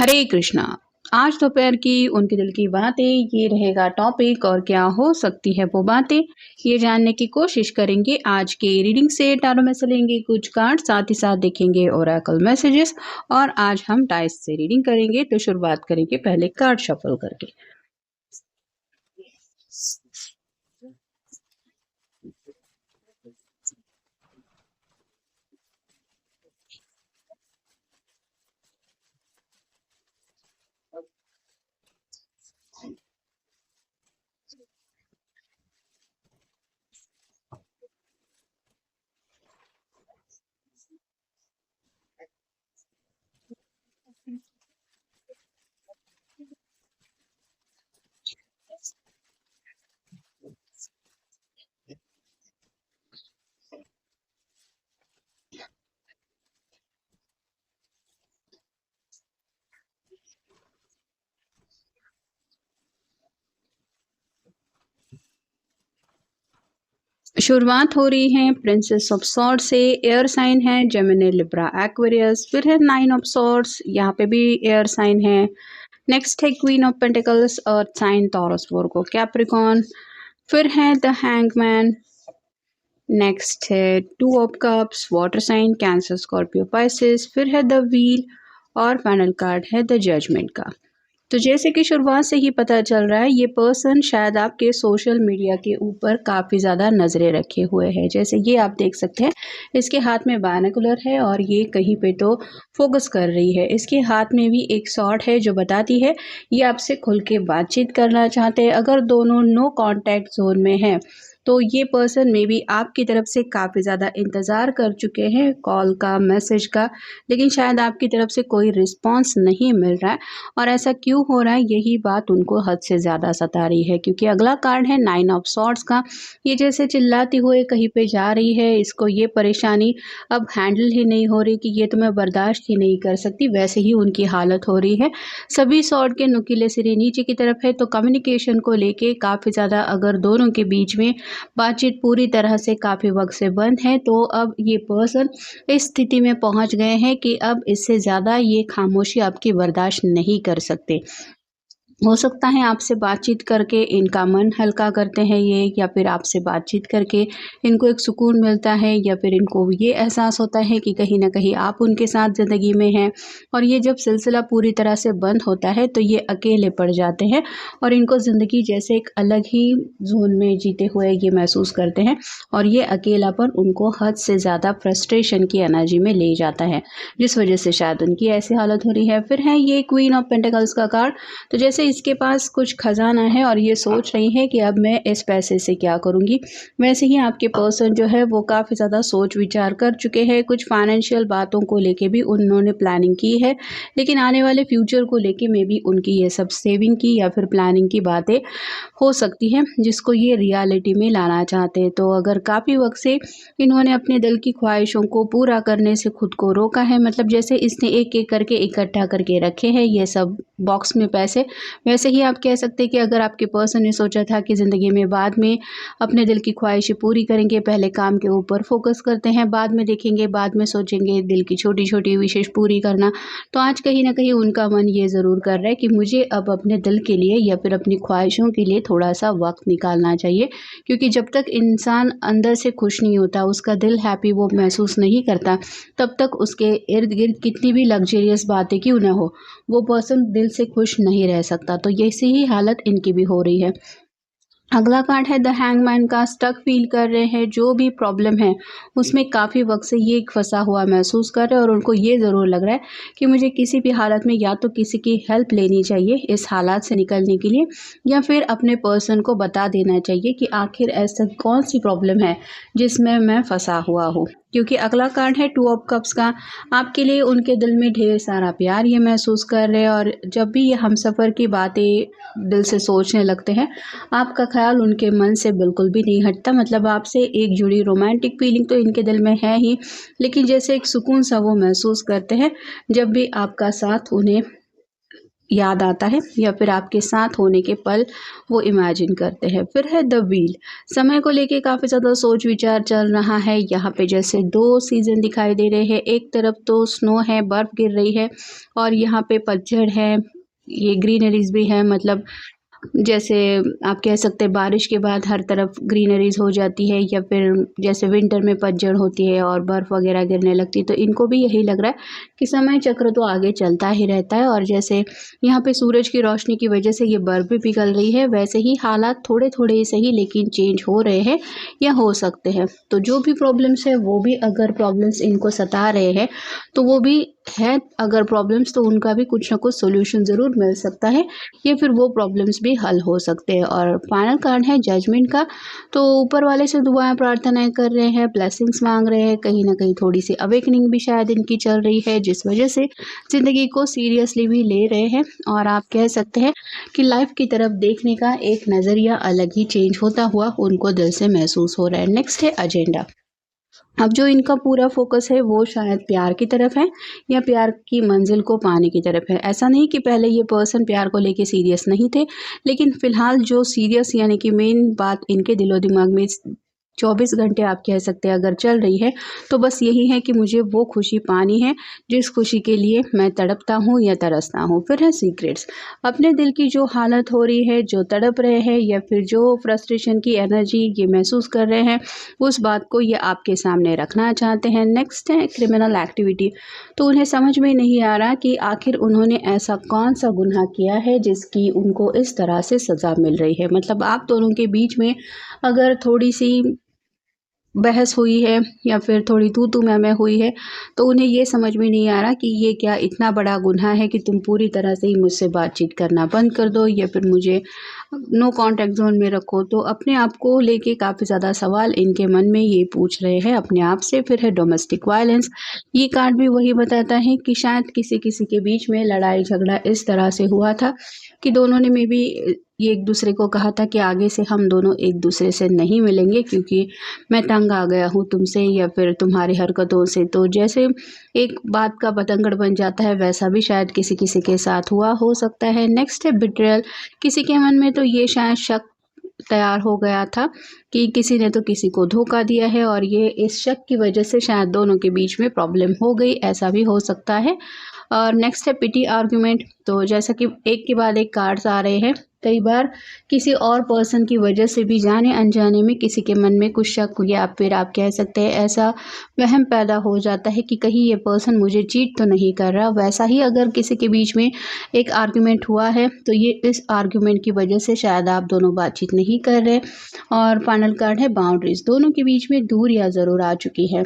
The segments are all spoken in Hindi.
हरे कृष्णा। आज दोपहर की उनके दिल की बातें ये रहेगा टॉपिक और क्या हो सकती है वो बातें ये जानने की कोशिश करेंगे। आज के रीडिंग से टारो में से लेंगे कुछ कार्ड, साथ ही साथ देखेंगे ओरेकल मैसेजेस और आज हम डाइस से रीडिंग करेंगे। तो शुरुआत करेंगे पहले कार्ड शफल करके। शुरुआत हो रही है प्रिंसेस ऑफ सॉर्ड से। एयर साइन है जेमिनी, लिब्रा, एक्वेरियस। फिर है नाइन ऑफ सॉर्ड्स, यहाँ पे भी एयर साइन है। नेक्स्ट है queen of pentacles, earth sign, Taurus, Virgo, Capricorn. फिर है द हैंगमैन। नेक्स्ट है two of cups, water sign, Cancer, Scorpio, Pisces. फिर है द व्हील और फाइनल कार्ड है द जजमेंट का। तो जैसे कि शुरुआत से ही पता चल रहा है ये पर्सन शायद आपके सोशल मीडिया के ऊपर काफ़ी ज़्यादा नज़रें रखे हुए है। जैसे ये आप देख सकते हैं इसके हाथ में बायनोकुलर है और ये कहीं पे तो फोकस कर रही है। इसके हाथ में भी एक शॉट है जो बताती है ये आपसे खुल के बातचीत करना चाहते हैं। अगर दोनों नो कांटेक्ट जोन में है तो ये पर्सन में भी आपकी तरफ से काफ़ी ज़्यादा इंतज़ार कर चुके हैं कॉल का, मैसेज का, लेकिन शायद आपकी तरफ से कोई रिस्पॉन्स नहीं मिल रहा है। और ऐसा क्यों हो रहा है यही बात उनको हद से ज़्यादा सता रही है, क्योंकि अगला कार्ड है नाइन ऑफ सॉर्ड्स का। ये जैसे चिल्लाती हुए कहीं पे जा रही है, इसको ये परेशानी अब हैंडल ही नहीं हो रही कि ये तो मैं बर्दाश्त ही नहीं कर सकती, वैसे ही उनकी हालत हो रही है। सभी सॉर्ड के नुकीले सिरे नीचे की तरफ है, तो कम्युनिकेशन को लेके काफ़ी ज़्यादा अगर दोनों के बीच में बातचीत पूरी तरह से काफ़ी वक्त से बंद है, तो अब ये पर्सन इस स्थिति में पहुंच गए हैं कि अब इससे ज़्यादा ये खामोशी आपकी बर्दाश्त नहीं कर सकते। हो सकता है आपसे बातचीत करके इनका मन हल्का करते हैं ये, या फिर आपसे बातचीत करके इनको एक सुकून मिलता है, या फिर इनको ये एहसास होता है कि कहीं ना कहीं आप उनके साथ ज़िंदगी में हैं। और ये जब सिलसिला पूरी तरह से बंद होता है तो ये अकेले पड़ जाते हैं और इनको ज़िंदगी जैसे एक अलग ही जोन में जीते हुए ये महसूस करते हैं। और ये अकेलापन उनको हद से ज़्यादा फ्रस्ट्रेशन की एनर्जी में ले जाता है, जिस वजह से शायद उनकी ऐसी हालत हो रही है। फिर है ये क्वीन ऑफ पेंटिकल्स का कार्ड। तो जैसे इसके पास कुछ खजाना है और ये सोच रही है कि अब मैं इस पैसे से क्या करूँगी। वैसे ही आपके पर्सन जो है वो काफ़ी ज़्यादा सोच विचार कर चुके हैं। कुछ फाइनेंशियल बातों को लेके भी उन्होंने प्लानिंग की है, लेकिन आने वाले फ्यूचर को लेके में भी उनकी ये सब सेविंग की या फिर प्लानिंग की बातें हो सकती हैं, जिसको ये रियलिटी में लाना चाहते हैं। तो अगर काफ़ी वक्त से इन्होंने अपने दिल की ख्वाहिशों को पूरा करने से खुद को रोका है, मतलब जैसे इसने एक एक करके इकट्ठा करके रखे हैं ये सब बॉक्स में पैसे, वैसे ही आप कह सकते हैं कि अगर आपके पर्सन ने सोचा था कि ज़िंदगी में बाद में अपने दिल की ख्वाहिशें पूरी करेंगे, पहले काम के ऊपर फोकस करते हैं, बाद में देखेंगे, बाद में सोचेंगे दिल की छोटी छोटी विशेष पूरी करना, तो आज कहीं ना कहीं उनका मन ये ज़रूर कर रहा है कि मुझे अब अपने दिल के लिए या फिर अपनी ख्वाहिशों के लिए थोड़ा सा वक्त निकालना चाहिए। क्योंकि जब तक इंसान अंदर से खुश नहीं होता, उसका दिल हैप्पी वो महसूस नहीं करता, तब तक उसके इर्द गिर्द कितनी भी लग्जरियस बातें क्यों ना हो, वो पर्सन दिल से खुश नहीं रह सकता। तो ऐसी ही हालत इनकी भी हो रही है। अगला कार्ड है द हैंगमैन का। स्टक फील कर रहे हैं, जो भी प्रॉब्लम है उसमें काफ़ी वक्त से ये फंसा हुआ महसूस कर रहे हैं और उनको ये ज़रूर लग रहा है कि मुझे किसी भी हालत में या तो किसी की हेल्प लेनी चाहिए इस हालात से निकलने के लिए, या फिर अपने पर्सन को बता देना चाहिए कि आखिर ऐसा कौन सी प्रॉब्लम है जिसमें मैं फंसा हुआ हूँ। क्योंकि अगला कार्ड है टू ऑफ कप्स का। आपके लिए उनके दिल में ढेर सारा प्यार ये महसूस कर रहे हैं, और जब भी ये हमसफ़र की बातें दिल से सोचने लगते हैं, आपका ख्याल उनके मन से बिल्कुल भी नहीं हटता। मतलब आपसे एक जुड़ी रोमांटिक फीलिंग तो इनके दिल में है ही, लेकिन जैसे एक सुकून सा वो महसूस करते हैं जब भी आपका साथ उन्हें याद आता है या फिर आपके साथ होने के पल वो इमेजिन करते हैं। फिर है द व्हील, समय को लेके काफ़ी ज़्यादा सोच विचार चल रहा है। यहाँ पे जैसे दो सीज़न दिखाई दे रहे हैं, एक तरफ तो स्नो है, बर्फ़ गिर रही है और यहाँ पे पतझड़ है, ये ग्रीनरीज भी है, मतलब जैसे आप कह सकते हैं बारिश के बाद हर तरफ ग्रीनरीज हो जाती है, या फिर जैसे विंटर में पतझड़ होती है और बर्फ़ वगैरह गिरने लगती है। तो इनको भी यही लग रहा है कि समय चक्र तो आगे चलता ही रहता है, और जैसे यहाँ पे सूरज की रोशनी की वजह से ये बर्फ़ भी पिघल रही है, वैसे ही हालात थोड़े थोड़े ही सही लेकिन चेंज हो रहे हैं या हो सकते हैं। तो जो भी प्रॉब्लम्स है वो भी, अगर प्रॉब्लम्स इनको सता रहे हैं तो वो भी है, अगर प्रॉब्लम्स तो उनका भी कुछ ना कुछ सोल्यूशन ज़रूर मिल सकता है, या फिर वो प्रॉब्लम्स भी हल हो सकते हैं। और फाइनल कार्ड है जजमेंट का। तो ऊपर वाले से दुआएं प्रार्थनाएं कर रहे हैं, ब्लेसिंग्स मांग रहे हैं, कहीं ना कहीं थोड़ी सी अवेकनिंग भी शायद इनकी चल रही है, जिस वजह से ज़िंदगी को सीरियसली भी ले रहे हैं। और आप कह सकते हैं कि लाइफ की तरफ देखने का एक नज़रिया अलग ही चेंज होता हुआ उनको दिल से महसूस हो रहा है। नेक्स्ट है एजेंडा। अब जो इनका पूरा फोकस है वो शायद प्यार की तरफ है, या प्यार की मंजिल को पाने की तरफ है। ऐसा नहीं कि पहले ये पर्सन प्यार को लेके सीरियस नहीं थे, लेकिन फ़िलहाल जो सीरियस यानी कि मेन बात इनके दिलो दिमाग में 24 घंटे आप कह सकते हैं अगर चल रही है, तो बस यही है कि मुझे वो खुशी पानी है जिस खुशी के लिए मैं तड़पता हूँ या तरसता हूँ। फिर है सीक्रेट्स। अपने दिल की जो हालत हो रही है, जो तड़प रहे हैं, या फिर जो फ्रस्ट्रेशन की एनर्जी ये महसूस कर रहे हैं, उस बात को ये आपके सामने रखना चाहते हैं। नेक्स्ट है क्रिमिनल एक्टिविटी। तो उन्हें समझ में नहीं आ रहा कि आखिर उन्होंने ऐसा कौन सा गुनाह किया है जिसकी उनको इस तरह से सज़ा मिल रही है। मतलब आप दोनों के बीच में अगर थोड़ी सी बहस हुई है या फिर थोड़ी तू मैं हुई है, तो उन्हें ये समझ में नहीं आ रहा कि ये क्या इतना बड़ा गुनाह है कि तुम पूरी तरह से ही मुझसे बातचीत करना बंद कर दो, या फिर मुझे नो कांटेक्ट जोन में रखो। तो अपने आप को लेके काफ़ी ज़्यादा सवाल इनके मन में ये पूछ रहे हैं अपने आप से। फिर है डोमेस्टिक वायलेंस। ये कार्ड भी वही बताता है कि शायद किसी किसी के बीच में लड़ाई झगड़ा इस तरह से हुआ था कि दोनों ने मे बी ये एक दूसरे को कहा था कि आगे से हम दोनों एक दूसरे से नहीं मिलेंगे, क्योंकि मैं तंग आ गया हूँ तुमसे या फिर तुम्हारी हरकतों से। तो जैसे एक बात का बतंगड़ बन जाता है, वैसा भी शायद किसी किसी के साथ हुआ हो सकता है। नेक्स्ट है बिट्रेयल। किसी के मन में तो ये शायद शक तैयार हो गया था कि किसी ने तो किसी को धोखा दिया है, और ये इस शक की वजह से शायद दोनों के बीच में प्रॉब्लम हो गई, ऐसा भी हो सकता है। और नेक्स्ट है पिटी आर्ग्यूमेंट। तो जैसा कि एक के बाद एक कार्ड्स आ रहे हैं, कई बार किसी और पर्सन की वजह से भी जाने अनजाने में किसी के मन में कुछ शक या फिर आप कह सकते हैं ऐसा वहम पैदा हो जाता है कि कहीं ये पर्सन मुझे चीट तो नहीं कर रहा। वैसा ही अगर किसी के बीच में एक आर्ग्यूमेंट हुआ है, तो ये इस आर्ग्यूमेंट की वजह से शायद आप दोनों बातचीत नहीं कर रहे। और फाइनल कार्ड है बाउंड्रीज। दोनों के बीच में दूरियां ज़रूर आ चुकी है।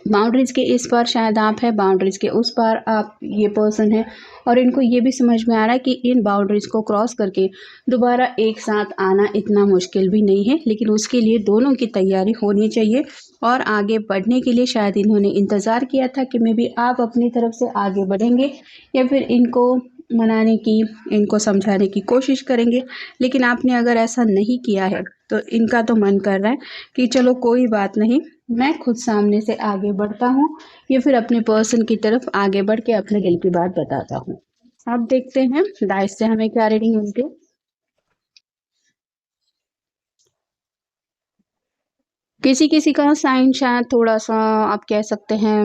बाउंड्रीज़ के इस पार शायद आप है, बाउंड्रीज़ के उस पार आप ये पर्सन है, और इनको ये भी समझ में आ रहा है कि इन बाउंड्रीज़ को क्रॉस करके दोबारा एक साथ आना इतना मुश्किल भी नहीं है, लेकिन उसके लिए दोनों की तैयारी होनी चाहिए। और आगे बढ़ने के लिए शायद इन्होंने इंतज़ार किया था कि मे बी आप अपनी तरफ से आगे बढ़ेंगे, या फिर इनको मनाने की, इनको समझाने की कोशिश करेंगे। लेकिन आपने अगर ऐसा नहीं किया है, तो इनका तो मन कर रहा है कि चलो कोई बात नहीं, मैं खुद सामने से आगे बढ़ता हूँ, या फिर अपने पर्सन की तरफ आगे बढ़ के अपने दिल की बात बताता हूँ। अब देखते हैं डाइस से हमें क्या रीडिंग मिलती है। किसी किसी का साइन शायद थोड़ा सा आप कह सकते हैं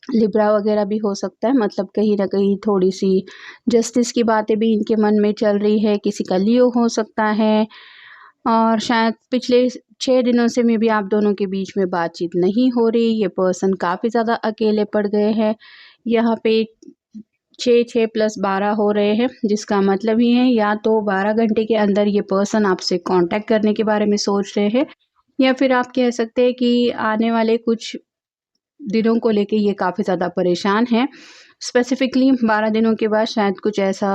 लिब्रा वगैरह भी हो सकता है, मतलब कहीं ना कहीं थोड़ी सी जस्टिस की बातें भी इनके मन में चल रही है। किसी का लियो हो सकता है, और शायद पिछले 6 दिनों से में भी आप दोनों के बीच में बातचीत नहीं हो रही। ये पर्सन काफ़ी ज़्यादा अकेले पड़ गए हैं। यहाँ पे 6 6 + 12 हो रहे हैं, जिसका मतलब ही है या तो 12 घंटे के अंदर ये पर्सन आपसे कांटेक्ट करने के बारे में सोच रहे हैं, या फिर आप कह सकते हैं कि आने वाले कुछ दिनों को लेके ये काफ़ी ज़्यादा परेशान हैं। स्पेसिफिकली 12 दिनों के बाद शायद कुछ ऐसा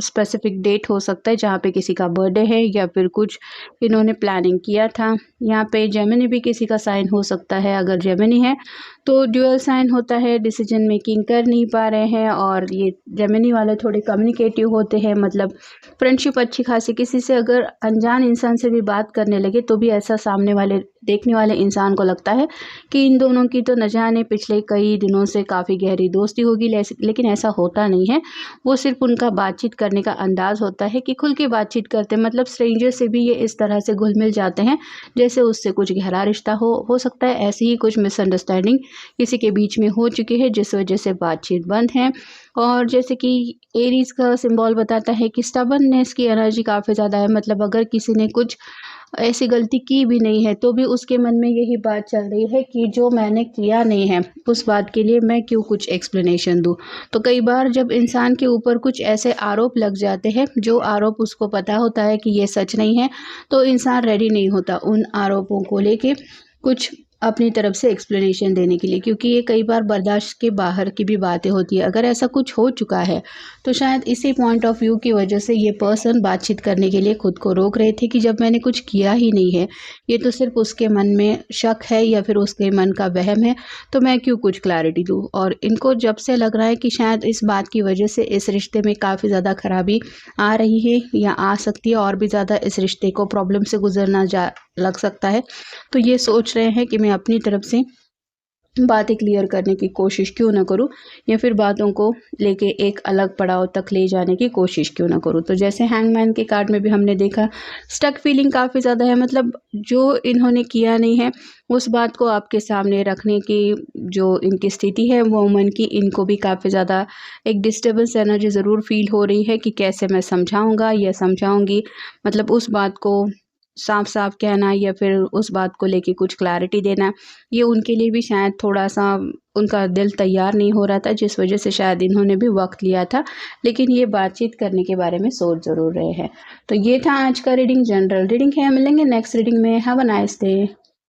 स्पेसिफिक डेट हो सकता है जहाँ पे किसी का बर्थडे है, या फिर कुछ इन्होंने प्लानिंग किया था। यहाँ पे जेमिनी भी किसी का साइन हो सकता है। अगर जेमिनी है तो ड्यूअल साइन होता है, डिसीजन मेकिंग कर नहीं पा रहे हैं, और ये जेमिनी वाले थोड़े कम्युनिकेटिव होते हैं, मतलब फ्रेंडशिप अच्छी खासी, किसी से अगर अनजान इंसान से भी बात करने लगे तो भी ऐसा सामने वाले देखने वाले इंसान को लगता है कि इन दोनों की तो न जाने पिछले कई दिनों से काफ़ी गहरी दोस्ती होगी, लेकिन ऐसा होता नहीं है। वो सिर्फ उनका बातचीत करने का अंदाज़ होता है कि खुल के बातचीत करते हैं, मतलब स्ट्रेंजर से भी ये इस तरह से घुल मिल जाते हैं जैसे उससे कुछ गहरा रिश्ता हो सकता है। ऐसी ही कुछ मिसअंडरस्टैंडिंग किसी के बीच में हो चुकी है जिस वजह से बातचीत बंद है। और जैसे कि एरीज का सिंबल बताता है कि स्टबर्ननेस की एनर्जी काफ़ी ज़्यादा है, मतलब अगर किसी ने कुछ ऐसी गलती की भी नहीं है तो भी उसके मन में यही बात चल रही है कि जो मैंने किया नहीं है उस बात के लिए मैं क्यों कुछ एक्सप्लेनेशन दूँ। तो कई बार जब इंसान के ऊपर कुछ ऐसे आरोप लग जाते हैं जो आरोप उसको पता होता है कि ये सच नहीं है, तो इंसान रेडी नहीं होता उन आरोपों को लेके कुछ अपनी तरफ से एक्सप्लेनेशन देने के लिए, क्योंकि ये कई बार बर्दाश्त के बाहर की भी बातें होती है। अगर ऐसा कुछ हो चुका है तो शायद इसी पॉइंट ऑफ व्यू की वजह से ये पर्सन बातचीत करने के लिए खुद को रोक रहे थे कि जब मैंने कुछ किया ही नहीं है, ये तो सिर्फ उसके मन में शक है या फिर उसके मन का वहम है, तो मैं क्यों कुछ क्लैरिटी दूँ। और इनको जब से लग रहा है कि शायद इस बात की वजह से इस रिश्ते में काफ़ी ज़्यादा खराबी आ रही है या आ सकती है, और भी ज़्यादा इस रिश्ते को प्रॉब्लम से गुजरना लग सकता है, तो ये सोच रहे हैं कि मैं अपनी तरफ से बातें क्लियर करने की कोशिश क्यों ना करूं, या फिर बातों को लेके एक अलग पड़ाव तक ले जाने की कोशिश क्यों ना करूं। तो जैसे हैंगमैन के कार्ड में भी हमने देखा स्टक फीलिंग काफ़ी ज़्यादा है, मतलब जो इन्होंने किया नहीं है उस बात को आपके सामने रखने की जो इनकी स्थिति है वो मन की, इनको भी काफ़ी ज़्यादा एक डिस्टर्बेंस एनर्जी ज़रूर फील हो रही है कि कैसे मैं समझाऊंगा या समझाऊंगी, मतलब उस बात को साफ साफ कहना या फिर उस बात को लेके कुछ क्लैरिटी देना, ये उनके लिए भी शायद थोड़ा सा उनका दिल तैयार नहीं हो रहा था, जिस वजह से शायद इन्होंने भी वक्त लिया था, लेकिन ये बातचीत करने के बारे में सोच ज़रूर रहे हैं। तो ये था आज का रीडिंग, जनरल रीडिंग है। मिलेंगे नेक्स्ट रीडिंग में। Have a nice day.